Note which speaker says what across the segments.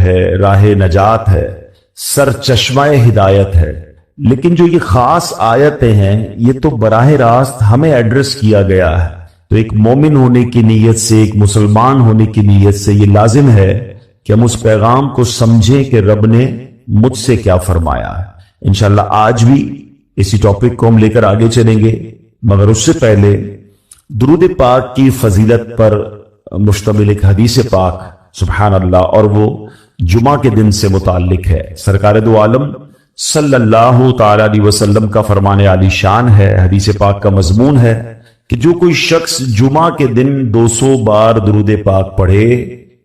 Speaker 1: ہے، راہ نجات ہے، سرچشمہ ہدایت ہے۔ لیکن جو یہ خاص آیتیں ہیں یہ تو براہ راست ہمیں ایڈریس کیا گیا ہے، تو ایک مومن ہونے کی نیت سے، ایک مسلمان ہونے کی نیت سے یہ لازم ہے کہ ہم اس پیغام کو سمجھیں کہ رب نے مجھ سے کیا فرمایا ہے۔ انشاءاللہ آج بھی اسی ٹاپک کو ہم لے کر آگے چلیں گے، مگر اس سے پہلے درود پاک کی فضیلت پر مشتمل ایک حدیث پاک سبحان اللہ، اور وہ جمعہ کے دن سے متعلق ہے۔ سرکار دو عالم صلی اللہ تعالی علیہ وسلم کا فرمان عالی شان ہے، حدیث پاک کا مضمون ہے کہ جو کوئی شخص جمعہ کے دن 200 بار درود پاک پڑھے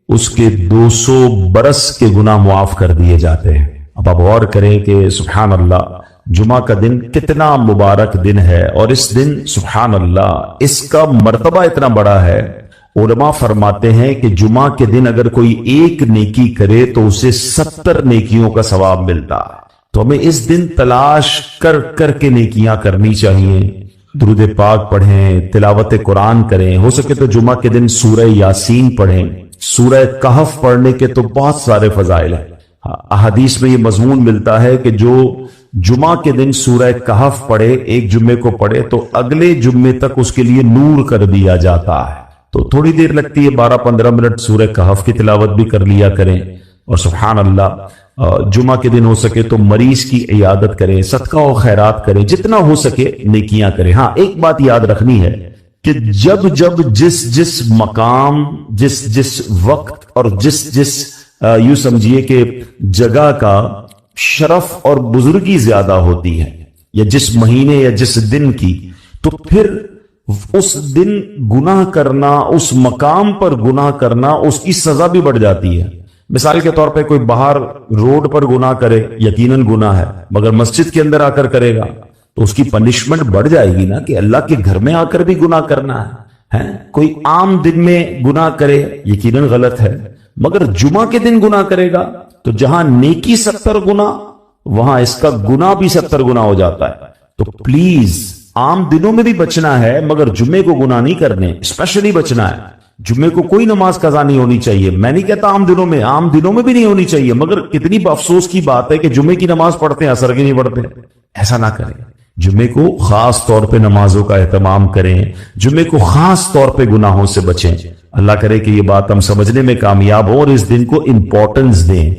Speaker 1: اس کے 200 برس کے گناہ معاف کر دیے جاتے ہیں۔ اب آپ غور کریں کہ سبحان اللہ جمعہ کا دن کتنا مبارک دن ہے، اور اس دن سبحان اللہ اس کا مرتبہ اتنا بڑا ہے۔ علماء فرماتے ہیں کہ جمعہ کے دن اگر کوئی ایک نیکی کرے تو اسے 70 نیکیوں کا ثواب ملتا ہے۔ تو ہمیں اس دن تلاش کر کر کے نیکیاں کرنی چاہیے، درود پاک پڑھیں، تلاوت قرآن کریں، ہو سکے تو جمعہ کے دن سورہ یاسین پڑھیں، سورہ کہف پڑھنے کے تو بہت سارے فضائل ہیں۔ احادیث میں یہ مضمون ملتا ہے کہ جو جمعہ کے دن سورہ کہف پڑھے، ایک جمعے کو پڑھے تو اگلے جمعے تک اس کے لیے نور کر دیا جاتا ہے۔ تو تھوڑی دیر لگتی ہے، 12-15 منٹ سورہ کہف کی تلاوت بھی کر لیا کریں، اور سبحان اللہ جمعہ کے دن ہو سکے تو مریض کی عیادت کریں، صدقہ و خیرات کریں، جتنا ہو سکے نیکیاں کریں۔ ہاں ایک بات یاد رکھنی ہے کہ جب جس مقام، جس وقت اور جس یوں سمجھیے کہ جگہ کا شرف اور بزرگی زیادہ ہوتی ہے، یا جس مہینے یا جس دن کی، تو پھر اس دن گناہ کرنا، اس مقام پر گناہ کرنا، اس کی سزا بھی بڑھ جاتی ہے۔ مثال کے طور پہ کوئی باہر روڈ پر گناہ کرے، یقیناً گناہ ہے، مگر مسجد کے اندر آ کر کرے گا تو اس کی پنشمنٹ بڑھ جائے گی نا، کہ اللہ کے گھر میں آ کر بھی گناہ کرنا ہے۔ کوئی عام دن میں گناہ کرے یقیناً غلط ہے، مگر جمعہ کے دن گناہ کرے گا تو جہاں نیکی 70 گنا، وہاں اس کا گناہ بھی 70 گنا ہو جاتا ہے۔ تو پلیز عام دنوں میں بھی بچنا ہے، مگر جمعے کو گناہ نہیں کرنے، اسپیشلی بچنا ہے۔ جمعے کو کوئی نماز قضا نہیں ہونی چاہیے، میں نہیں کہتا عام دنوں میں بھی نہیں ہونی چاہیے، مگر کتنی افسوس کی بات ہے کہ جمعے کی نماز پڑھتے ہیں، عصر کی نہیں پڑھتے۔ ایسا نہ کریں، جمعے کو خاص طور پہ نمازوں کا اہتمام کریں، جمعے کو خاص طور پہ گناہوں سے بچیں۔ اللہ کرے کہ یہ بات ہم سمجھنے میں کامیاب ہو اور اس دن کو امپورٹنس دیں۔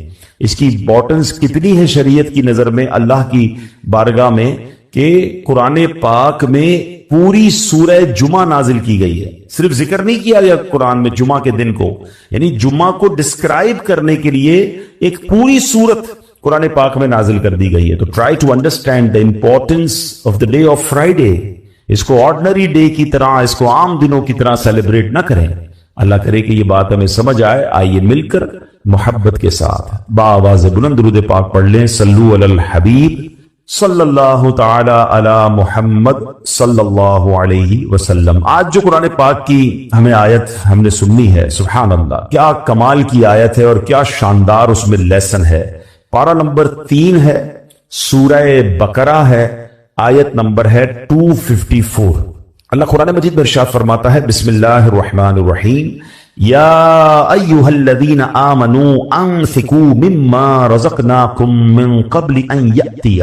Speaker 1: اس کی امپورٹنس کتنی ہے شریعت کی نظر میں، اللہ کی بارگاہ میں، کہ قرآن پاک میں پوری سورہ جمعہ نازل کی گئی ہے۔ صرف ذکر نہیں کیا گیا قرآن میں جمعہ کے دن کو، یعنی جمعہ کو ڈسکرائب کرنے کے لیے ایک پوری سورت قرآن پاک میں نازل کر دی گئی ہے۔ تو try to understand the importance of the day of Friday. اس کو آرڈنری ڈے کی طرح، اس کو عام دنوں کی طرح سیلیبریٹ نہ کریں۔ اللہ کرے کہ یہ بات ہمیں سمجھ آئے۔ آئیے مل کر محبت کے ساتھ بآواز بلند درود پاک پڑھ لیں۔ صلو علی الحبیب صلی اللہ تعالی علی محمد صلی اللہ علیہ وسلم۔ آج جو قرآن پاک کی ہمیں آیت ہم نے سننی ہے، سبحان اللہ کیا کمال کی آیت ہے اور کیا شاندار اس میں لیسن ہے۔ پارہ نمبر 3 ہے، سورہ بقرہ ہے، آیت نمبر ہے 254۔ اللہ قرآن مجید میں ارشاد فرماتا ہے، بسم اللہ الرحمن الرحیم، یا ایہا الذین آمنوا انفقوا مما رزقناکم من قبل ان یأتی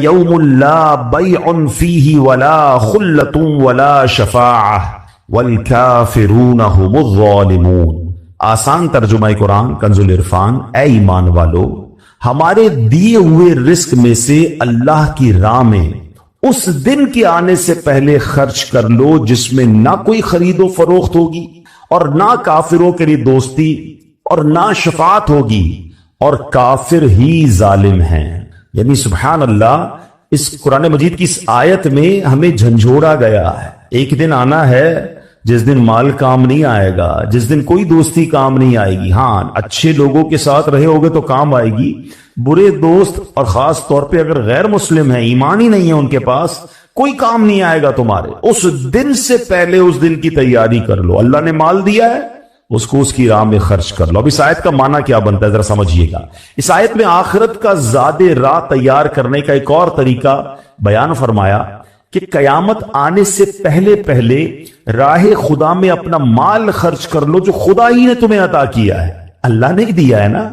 Speaker 1: یوم لا بیع فیہ ولا خلۃ ولا شفاعہ والکافرون هم الظالمون۔ آسان ترجمہ قرآن کنز العرفان، اے ایمان والو ہمارے دیے ہوئے رزق میں سے اللہ کی راہ میں اس دن کے آنے سے پہلے خرچ کر لو جس میں نہ کوئی خرید و فروخت ہوگی اور نہ کافروں کے لیے دوستی اور نہ شفاعت ہوگی، اور کافر ہی ظالم ہیں۔ یعنی سبحان اللہ، اس قرآن مجید کی اس آیت میں ہمیں جھنجھوڑا گیا ہے۔ ایک دن آنا ہے جس دن مال کام نہیں آئے گا، جس دن کوئی دوستی کام نہیں آئے گی۔ ہاں اچھے لوگوں کے ساتھ رہے ہوگے تو کام آئے گی، برے دوست اور خاص طور پہ اگر غیر مسلم ہیں، ایمان ہی نہیں ہے ان کے پاس، کوئی کام نہیں آئے گا تمہارے۔ اس دن سے پہلے اس دن کی تیاری کر لو۔ اللہ نے مال دیا ہے، اس کو اس کی راہ میں خرچ کر لو۔ اب اس آیت کا معنی کیا بنتا ہے ذرا سمجھیے گا۔ اس آیت میں آخرت کا زاد راہ تیار کرنے کا ایک اور طریقہ بیان فرمایا کہ قیامت آنے سے پہلے پہلے راہ خدا میں اپنا مال خرچ کر لو جو خدا ہی نے تمہیں عطا کیا ہے۔ اللہ نے ہی دیا ہے نا.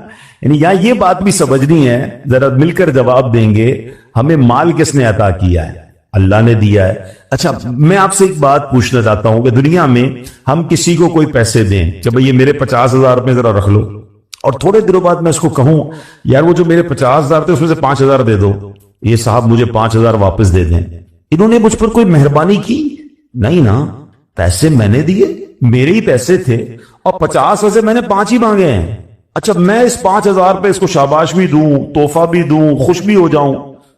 Speaker 1: یعنی یہاں یہ بات بھی سمجھنی ہے, ذرا مل کر جواب دیں گے, ہمیں مال کس نے عطا کیا ہے؟ اللہ نے دیا ہے. اچھا میں آپ سے ایک بات پوچھنا چاہتا ہوں کہ دنیا میں ہم کسی کو کوئی پیسے دیں کہ بھئی یہ میرے 50,000 روپے ذرا رکھ لو, اور تھوڑے دنوں بعد میں اس کو کہوں یار وہ جو میرے 50,000 تھے اس میں سے 5,000 دے دو, یہ صاحب مجھے 5,000 واپس دے دیں. انہوں نے مجھ پر کوئی مہربانی کی نہیں نا, پیسے میں نے دیے, میرے ہی پیسے تھے, اور 50 میں سے میں نے 5 ہی مانگے ہیں. اچھا میں اس 5,000 پہ اس کو شاباش بھی دوں, تحفہ بھی دوں, خوش بھی ہو جاؤں,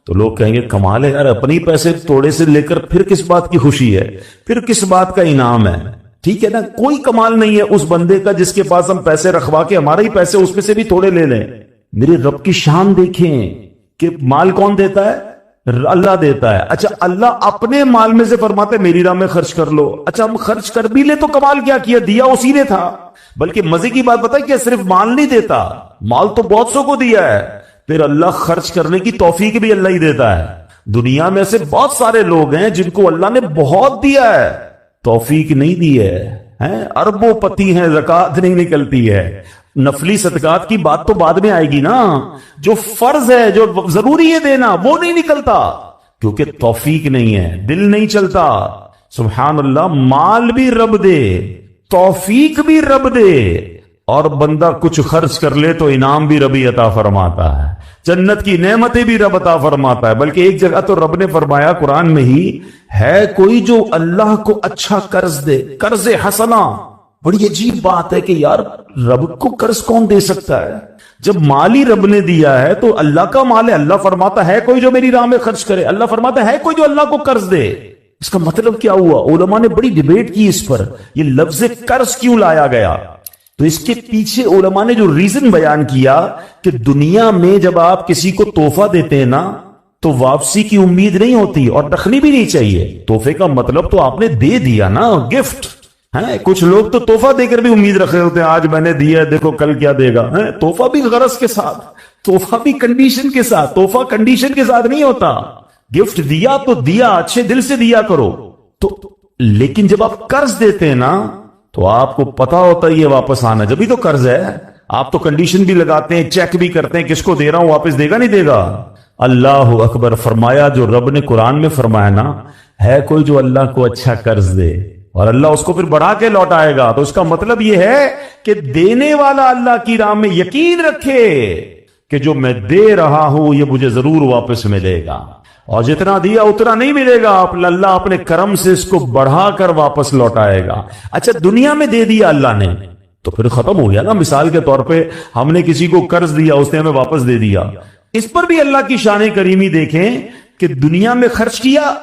Speaker 1: تو لوگ کہیں گے کمال ہے یار, اپنی پیسے تھوڑے سے لے کر پھر کس بات کی خوشی ہے, پھر کس بات کا انعام ہے. ٹھیک ہے نا, کوئی کمال نہیں ہے اس بندے کا جس کے پاس ہم پیسے رکھوا کے ہمارے ہی پیسے اس میں سے بھی تھوڑے لے لیں. میرے رب کی شان دیکھیں کہ مال کون دیتا ہے؟ اللہ دیتا ہے. اچھا اللہ اپنے مال میں سے فرماتے میری راہ میں خرچ کر لو. اچھا ہم خرچ کر بھی لے تو کمال کیا کیا, دیا اسی نے تھا. بلکہ مزے کی بات بتائیں کہ صرف مال نہیں دیتا, مال تو بہت سو کو دیا ہے, پھر اللہ خرچ کرنے کی توفیق بھی اللہ ہی دیتا ہے. دنیا میں سے بہت سارے لوگ ہیں جن کو اللہ نے بہت دیا ہے, توفیق نہیں دی ہے, اربوں پتی ہیں, زکات نہیں نکلتی ہے. نفلی صدقات کی بات تو بعد میں آئے گی نا, جو فرض ہے جو ضروری ہے دینا وہ نہیں نکلتا کیونکہ توفیق نہیں ہے, دل نہیں چلتا. سبحان اللہ, مال بھی رب دے, توفیق بھی رب دے, اور بندہ کچھ خرچ کر لے تو انعام بھی ربی عطا فرماتا ہے, جنت کی نعمتیں بھی رب عطا فرماتا ہے. بلکہ ایک جگہ تو رب نے فرمایا قرآن میں ہی, ہے کوئی جو اللہ کو اچھا قرض دے, قرض حسنا. بڑی عجیب بات ہے کہ یار رب کو قرض کون دے سکتا ہے؟ جب مال ہی رب نے دیا ہے تو اللہ کا مال ہے. اللہ فرماتا ہے کوئی جو میری راہ میں خرچ کرے, اللہ فرماتا ہے کوئی جو اللہ کو قرض دے. اس کا مطلب کیا ہوا؟ علماء نے بڑی ڈیبیٹ کی اس پر, یہ لفظ قرض کیوں لایا گیا. تو اس کے پیچھے علماء نے جو ریزن بیان کیا کہ دنیا میں جب آپ کسی کو تحفہ دیتے ہیں نا تو واپسی کی امید نہیں ہوتی اور رکھنی بھی نہیں چاہیے. تحفے کا مطلب تو آپ نے دے دیا نا, گفٹ ہے. کچھ لوگ تو تحفہ دے کر بھی امید رکھ رہے ہوتے ہیں, آج میں نے دیا دیکھو کل کیا دے گا. تحفہ بھی غرض کے ساتھ, تحفہ بھی کنڈیشن کے ساتھ. تحفہ کنڈیشن کے ساتھ نہیں ہوتا. گفٹ دیا تو دیا, اچھے دل سے دیا کرو. تو لیکن جب آپ قرض دیتے ہیں نا تو آپ کو پتا ہوتا ہے یہ واپس آنا, جبھی تو قرض ہے. آپ تو کنڈیشن بھی لگاتے ہیں, چیک بھی کرتے ہیں کس کو دے رہا ہوں, واپس دے گا نہیں دے گا. اللہ اکبر. فرمایا جو رب نے قرآن میں فرمایا نا, ہے کوئی جو اللہ کو اچھا قرض دے اور اللہ اس کو پھر بڑھا کے لوٹائے گا. تو اس کا مطلب یہ ہے کہ دینے والا اللہ کی راہ میں یقین رکھے کہ جو میں دے رہا ہوں یہ مجھے ضرور واپس ملے گا, اور جتنا دیا اتنا نہیں ملے گا, اللہ اپنے کرم سے اس کو بڑھا کر واپس لوٹائے گا. اچھا دنیا میں دے دیا اللہ نے تو پھر ختم ہو گیا نا. مثال کے طور پہ ہم نے کسی کو قرض دیا, اس نے ہمیں واپس دے دیا. اس پر بھی اللہ کی شان کریمی دیکھیں کہ دنیا میں خرچ کیا,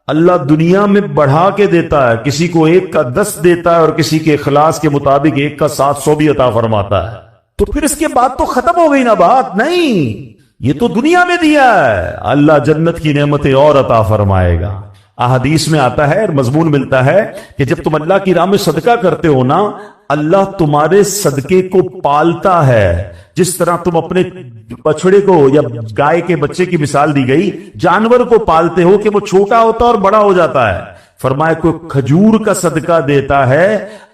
Speaker 1: اللہ دنیا میں بڑھا کے دیتا ہے. کسی کو 1 کا 10 دیتا ہے اور کسی کے اخلاص کے مطابق 1 کا 700 بھی عطا فرماتا ہے. تو پھر اس کے بعد تو ختم ہو گئی نا بات. نہیں, یہ تو دنیا میں دیا ہے, اللہ جنت کی نعمتیں اور عطا فرمائے گا. احادیث میں آتا ہے اور مضمون ملتا ہے کہ جب تم اللہ کی راہ میں صدقہ کرتے ہو نا, اللہ تمہارے صدقے کو پالتا ہے. جس طرح تم اپنے بچڑے کو یا گائے کے بچے کی مثال دی گئی, جانور کو پالتے ہو کہ وہ چھوٹا ہوتا اور بڑا ہو جاتا ہے. فرمایا کوئی کھجور کا صدقہ دیتا ہے,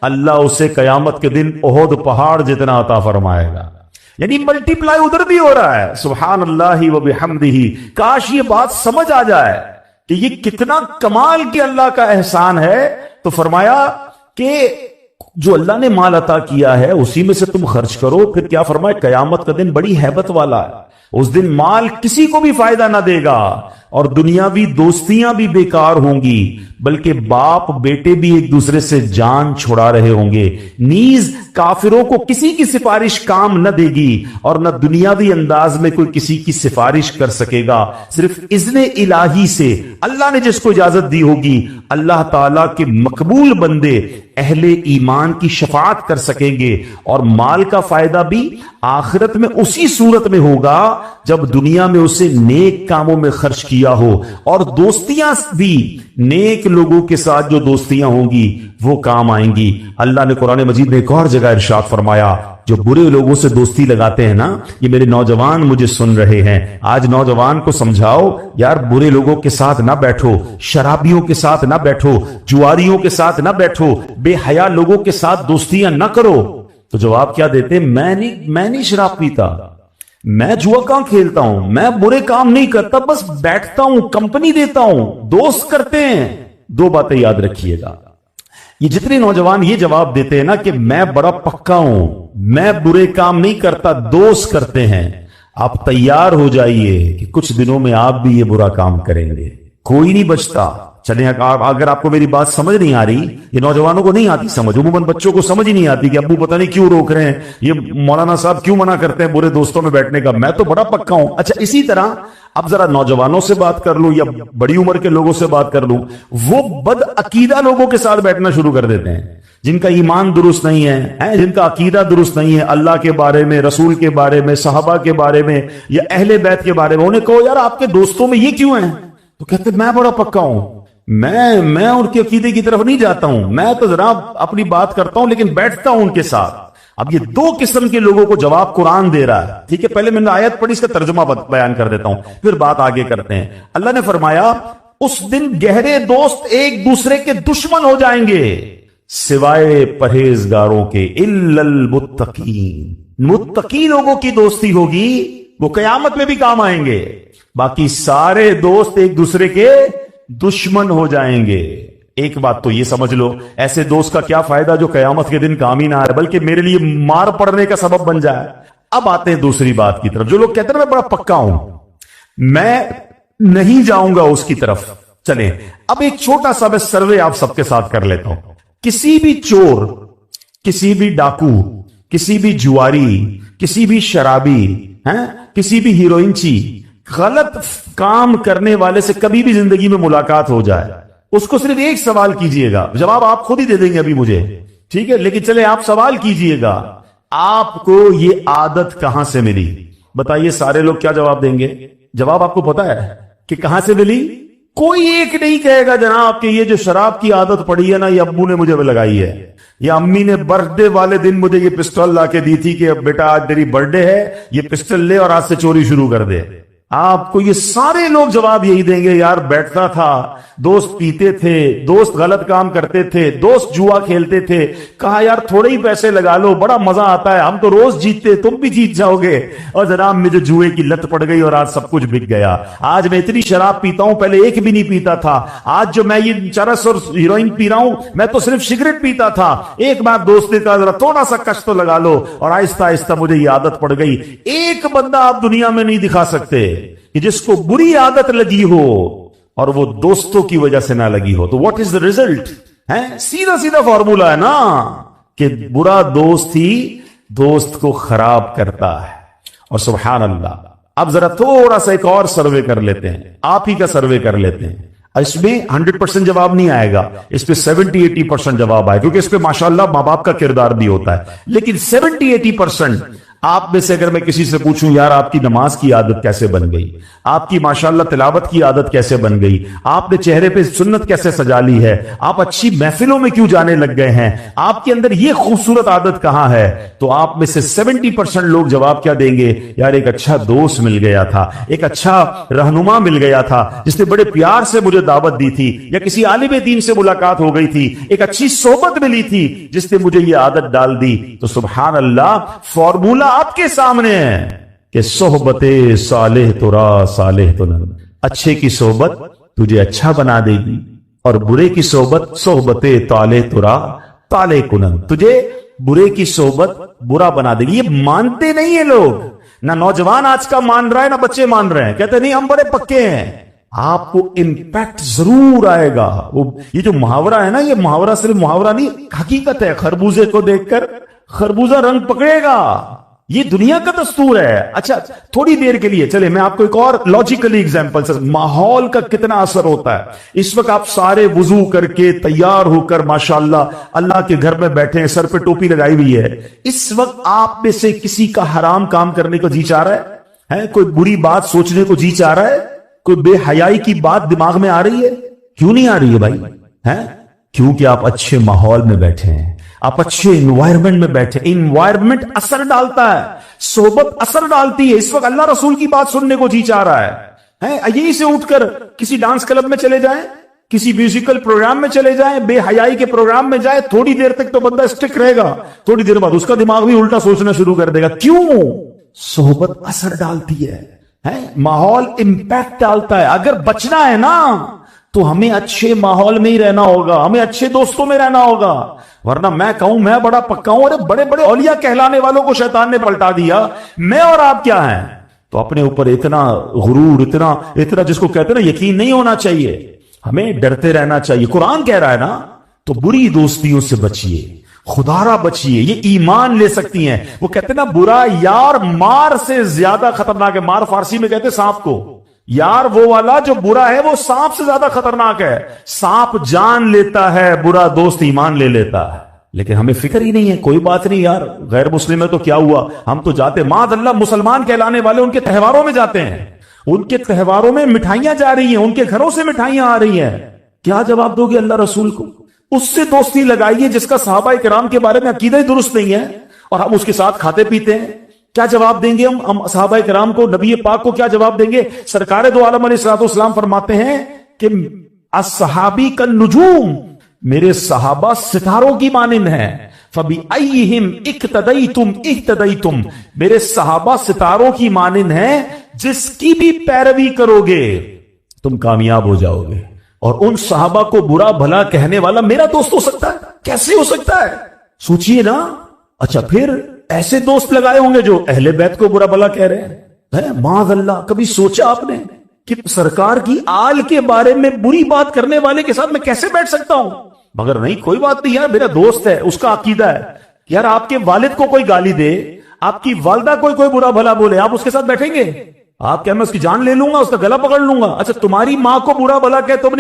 Speaker 1: اللہ اسے قیامت کے دن احد پہاڑ جتنا عطا فرمائے گا. یعنی ملٹی پلائی ادھر بھی ہو رہا ہے. سبحان اللہ و بحمدہ. کاش یہ بات سمجھ آ جائے کہ یہ کتنا کمال کی اللہ کا احسان ہے. تو فرمایا کہ جو اللہ نے مال عطا کیا ہے اسی میں سے تم خرچ کرو. پھر کیا فرمایا, قیامت کا دن بڑی ہیبت والا ہے. اس دن مال کسی کو بھی فائدہ نہ دے گا اور دنیاوی دوستیاں بھی بیکار ہوں گی, بلکہ باپ بیٹے بھی ایک دوسرے سے جان چھڑا رہے ہوں گے. نیز کافروں کو کسی کی سفارش کام نہ دے گی اور نہ دنیاوی انداز میں کوئی کسی کی سفارش کر سکے گا. صرف اذن الہی سے اللہ نے جس کو اجازت دی ہوگی, اللہ تعالیٰ کے مقبول بندے اہل ایمان کی شفاعت کر سکیں گے. اور مال کا فائدہ بھی آخرت میں اسی صورت میں ہوگا جب دنیا میں اسے نیک کاموں میں خرچ کیا ہو. اور دوستیاں بھی نیک لوگوں کے ساتھ جو دوستیاں ہوں گی وہ کام آئیں گی. اللہ نے قرآن مجید میں ایک اور جگہ ارشاد فرمایا, جو برے لوگوں سے دوستی لگاتے ہیں نا, یہ میرے نوجوان مجھے سن رہے ہیں, آج نوجوان کو سمجھاؤ یار برے لوگوں کے ساتھ نہ بیٹھو, شرابیوں کے ساتھ نہ بیٹھو, جواریوں کے ساتھ نہ بیٹھو, بے حیا لوگوں کے ساتھ دوستیاں نہ کرو. تو جواب کیا دیتے؟ میں نہیں شراب پیتا، میں جوا کہاں کھیلتا ہوں، میں برے کام نہیں کرتا، بس بیٹھتا ہوں، کمپنی دیتا ہوں، دوست کرتے ہیں۔ دو باتیں یاد رکھیے گا، یہ جتنے نوجوان یہ جواب دیتے ہیں نا کہ میں بڑا پکا ہوں، میں برے کام نہیں کرتا، دوست کرتے ہیں، آپ تیار ہو جائیے کہ کچھ دنوں میں آپ بھی یہ برا کام کریں گے، کوئی نہیں بچتا۔ چلیں اگر آپ کو میری بات سمجھ نہیں آ رہی، یہ نوجوانوں کو نہیں آتی سمجھ، عموماً بچوں کو سمجھ ہی نہیں آتی کہ ابو پتہ نہیں کیوں روک رہے ہیں، یہ مولانا صاحب کیوں منع کرتے ہیں برے دوستوں میں بیٹھنے کا، میں تو بڑا پکا ہوں۔ اچھا اسی طرح اب ذرا نوجوانوں سے بات کر لوں یا بڑی عمر کے لوگوں سے بات کر لوں، وہ بد عقیدہ لوگوں کے ساتھ بیٹھنا شروع کر دیتے ہیں، جن کا ایمان درست نہیں ہے، جن کا عقیدہ درست نہیں ہے اللہ کے بارے میں، رسول کے بارے میں، صحابہ کے بارے میں یا اہل بیت کے بارے میں۔ انہیں کہو یار آپ کے دوستوں میں یہ کیوں ہیں؟ تو کہتے میں بڑا پکا ہوں، میں ان کے عقیدے کی طرف نہیں جاتا ہوں، میں تو ذرا اپنی بات کرتا ہوں لیکن بیٹھتا ہوں ان کے ساتھ۔ اب یہ دو قسم کے لوگوں کو جواب قرآن دے رہا ہے، ٹھیک ہے؟ پہلے میں نے آیت پڑھی، اس کا ترجمہ بیان کر دیتا ہوں، پھر بات آگے کرتے ہیں۔ اللہ نے فرمایا اس دن گہرے دوست ایک دوسرے کے دشمن ہو جائیں گے سوائے پرہیزگاروں کے، الا المتقین، متقی لوگوں کی دوستی ہوگی، وہ قیامت میں بھی کام آئیں گے، باقی سارے دوست ایک دوسرے کے دشمن ہو جائیں گے۔ ایک بات تو یہ سمجھ لو، ایسے دوست کا کیا فائدہ جو قیامت کے دن کام ہی نہ آئے بلکہ میرے لیے مار پڑنے کا سبب بن جائے۔ اب آتے ہیں دوسری بات کی طرف، جو لوگ کہتے ہیں میں بڑا پکا ہوں، میں نہیں جاؤں گا اس کی طرف۔ چلیں اب ایک چھوٹا سا میں سروے آپ سب کے ساتھ کر لیتا ہوں۔ کسی بھی چور، کسی بھی ڈاکو، کسی بھی جواری، کسی بھی شرابی، کسی بھی ہیروئنچی، غلط کام کرنے والے سے کبھی بھی زندگی میں ملاقات ہو جائے، اس کو صرف ایک سوال کیجئے گا، جواب آپ خود ہی دے دیں گے ابھی مجھے، ٹھیک ہے؟ لیکن چلے آپ سوال کیجئے گا، آپ کو یہ عادت کہاں سے ملی؟ بتائیے سارے لوگ کیا جواب دیں گے؟ جواب آپ کو پتا ہے کہ کہاں سے ملی؟ کوئی ایک نہیں کہے گا جناب کہ یہ جو شراب کی عادت پڑی ہے نا یہ ابو نے مجھے لگائی ہے، یا امی نے برتھ ڈے والے دن مجھے یہ پسٹل لا کے دی تھی کہ بیٹا آج تیری برتھ ڈے ہے، یہ پسٹل لے اور آج سے چوری شروع کر دے۔ آپ کو یہ سارے لوگ جواب یہی دیں گے، یار بیٹھتا تھا، دوست پیتے تھے، دوست غلط کام کرتے تھے، دوست جوا کھیلتے تھے، کہا یار تھوڑے ہی پیسے لگا لو، بڑا مزہ آتا ہے، ہم تو روز جیتتے، تم بھی جیت جاؤ گے، اور جناب مجھے جوئے کی لت پڑ گئی اور آج سب کچھ بک گیا، آج میں اتنی شراب پیتا ہوں، پہلے ایک بھی نہیں پیتا تھا، آج جو میں یہ چرس اور ہیروئن پی رہا ہوں، میں تو صرف سگریٹ پیتا تھا، ایک بار دوست نے کہا ذرا تھوڑا سا کش تو لگا لو، اور آہستہ آہستہ مجھے یہ عادت پڑ گئی۔ ایک بندہ آپ دنیا میں نہیں دکھا سکتے کہ جس کو بری عادت لگی ہو اور وہ دوستوں کی وجہ سے نہ لگی ہو، تو واٹ از دا ریزلٹ؟ سیدھا سیدھا فارمولا ہے نا کہ برا دوست ہی دوست کو خراب کرتا ہے۔ اور سبحان اللہ، اب ذرا تھوڑا سا ایک اور سروے کر لیتے ہیں، آپ ہی کا سروے کر لیتے ہیں۔ اس میں 100% جواب نہیں آئے گا، اس پہ 70-80% جواب آئے، کیونکہ اس پہ ماشاءاللہ ماں باپ کا کردار بھی ہوتا ہے، لیکن 70-80% آپ میں سے اگر میں کسی سے پوچھوں یار آپ کی نماز کی عادت کیسے بن گئی، آپ کی ماشاءاللہ تلاوت کی عادت کیسے بن گئی، آپ نے چہرے پہ سنت کیسے سجا لی ہے، آپ اچھی محفلوں میں کیوں جانے لگ گئے ہیں، آپ کے اندر یہ خوبصورت عادت کہاں ہے، تو آپ میں سے 70% لوگ جواب کیا دیں گے؟ یار ایک اچھا دوست مل گیا تھا، ایک اچھا رہنما مل گیا تھا جس نے بڑے پیار سے مجھے دعوت دی تھی، یا کسی عالم دین سے ملاقات ہو گئی تھی، ایک اچھی صحبت ملی تھی جس نے مجھے یہ عادت ڈال دی۔ تو سبحان اللہ، فارمولا آپ کے سامنے ہے کہ صحبت صالح ترا صالح تنم، اچھے کی صحبت تجھے اچھا بنا دے گی، اور برے کی صحبت طالح ترا طالح کنم، تجھے برے کی صحبت برا بنا دے گی۔ یہ مانتے نہیں ہیں لوگ، نہ نوجوان آج کا مان رہا ہے نہ بچے مان رہے ہیں، کہتے نہیں ہم بڑے پکے ہیں۔ آپ کو امپیکٹ ضرور آئے گا۔ یہ جو محاورہ ہے نا، یہ محاورہ صرف محاورہ نہیں، حقیقت ہے۔ خربوزے کو دیکھ کر خربوزہ رنگ پکڑے گا، یہ دنیا کا دستور ہے۔ اچھا تھوڑی دیر کے لیے چلے میں آپ کو ایک اور لاجیکلی ایگزامپل سے، ماحول کا کتنا اثر ہوتا ہے۔ اس وقت آپ سارے وضو کر کے تیار ہو کر ماشاءاللہ اللہ کے گھر میں بیٹھے ہیں، سر پہ ٹوپی لگائی ہوئی ہے، اس وقت آپ میں سے کسی کا حرام کام کرنے کو جی چاہ رہا ہے؟ کوئی بری بات سوچنے کو جی چاہ رہا ہے؟ کوئی بے حیائی کی بات دماغ میں آ رہی ہے؟ کیوں نہیں آ رہی ہے بھائی؟ کیونکہ آپ اچھے ماحول میں بیٹھے ہیں، آپ اچھے انوائرمنٹ میں بیٹھے۔ انوائرمنٹ اثر ڈالتا ہے، صحبت اثر ڈالتی ہے۔ اس وقت اللہ رسول کی بات سننے کو جی چاہ رہا ہے، یہی سے اٹھ کر کسی ڈانس کلب میں چلے جائیں، کسی میوزیکل پروگرام میں چلے جائیں, بے حیائی کے پروگرام میں جائیں, تھوڑی دیر تک تو بندہ اسٹک رہے گا, تھوڑی دیر بعد اس کا دماغ بھی الٹا سوچنا شروع کر دے گا. کیوں؟ صحبت اثر ڈالتی ہے, ماحول امپیکٹ ڈالتا ہے. اگر بچنا ہے نا تو ہمیں اچھے ماحول میں ہی رہنا ہوگا, ہمیں اچھے دوستوں میں رہنا ہوگا. ورنہ میں کہوں میں بڑا پکا ہوں, ارے بڑے بڑے اولیاء کہلانے والوں کو شیطان نے پلٹا دیا, میں اور آپ کیا ہیں؟ تو اپنے اوپر اتنا غرور, اتنا جس کو کہتے ہیں نا یقین نہیں ہونا چاہیے. ہمیں ڈرتے رہنا چاہیے. قرآن کہہ رہا ہے نا تو بری دوستیوں سے بچیے, خدارہ بچیے, یہ ایمان لے سکتی ہیں. وہ کہتے ہیں نا برا یار مار سے زیادہ خطرناک ہے. مار فارسی میں کہتے ہیں سانپ کو. یار وہ والا جو برا ہے وہ سانپ سے زیادہ خطرناک ہے. سانپ جان لیتا ہے, برا دوست ایمان لے لیتا ہے. لیکن ہمیں فکر ہی نہیں ہے. کوئی بات نہیں یار, غیر مسلم ہے تو کیا ہوا, ہم تو جاتے. معاذ اللہ مسلمان کہلانے والے ان کے تہواروں میں جاتے ہیں, ان کے تہواروں میں مٹھائیاں جا رہی ہیں, ان کے گھروں سے مٹھائیاں آ رہی ہیں. کیا جواب دو گے اللہ رسول کو؟ اس سے دوستی لگائیے جس کا صحابہ کرام کے بارے میں عقیدہ ہی درست نہیں ہے, اور ہم اس کے ساتھ کھاتے پیتے ہیں. کیا جواب دیں گے ہم صحابہ کرام کو, نبی پاک کو کیا جواب دیں گے؟ سرکار دو عالم علیہ الصلوۃ والسلام فرماتے ہیں کہ الصحابی کالنجوم, میرے صحابہ ستاروں کی مانند ہیں. فبأیہم اقتدیتم اہتدیتم, میرے صحابہ ستاروں کی مانند ہیں, جس کی بھی پیروی کرو گے تم کامیاب ہو جاؤ گے. اور ان صحابہ کو برا بھلا کہنے والا میرا دوست ہو سکتا ہے؟ کیسے ہو سکتا ہے؟ سوچئے نا. اچھا پھر ایسے دوست لگائے ہوں گے جو اہل بیت کو برا بھلا کہہ رہے ہیں. معاذ اللہ, کبھی سوچا آپ نے کہ سرکار کی آل کے بارے میں بری بات کرنے والے کے ساتھ میں کیسے بیٹھ سکتا ہوں؟ مگر نہیں, کوئی بات نہیں یار, میرا دوست ہے, اس کا عقیدہ ہے. یار آپ کے والد کو کوئی گالی دے, آپ کی والدہ کوئی برا بھلا بولے, آپ اس کے ساتھ بیٹھیں گے؟ آپ کیا میں اس کی جان لے لوں گا, اس کا گلا پکڑ لوں گا؟ اچھا تمہاری ماں کو برا بھلا کہ تم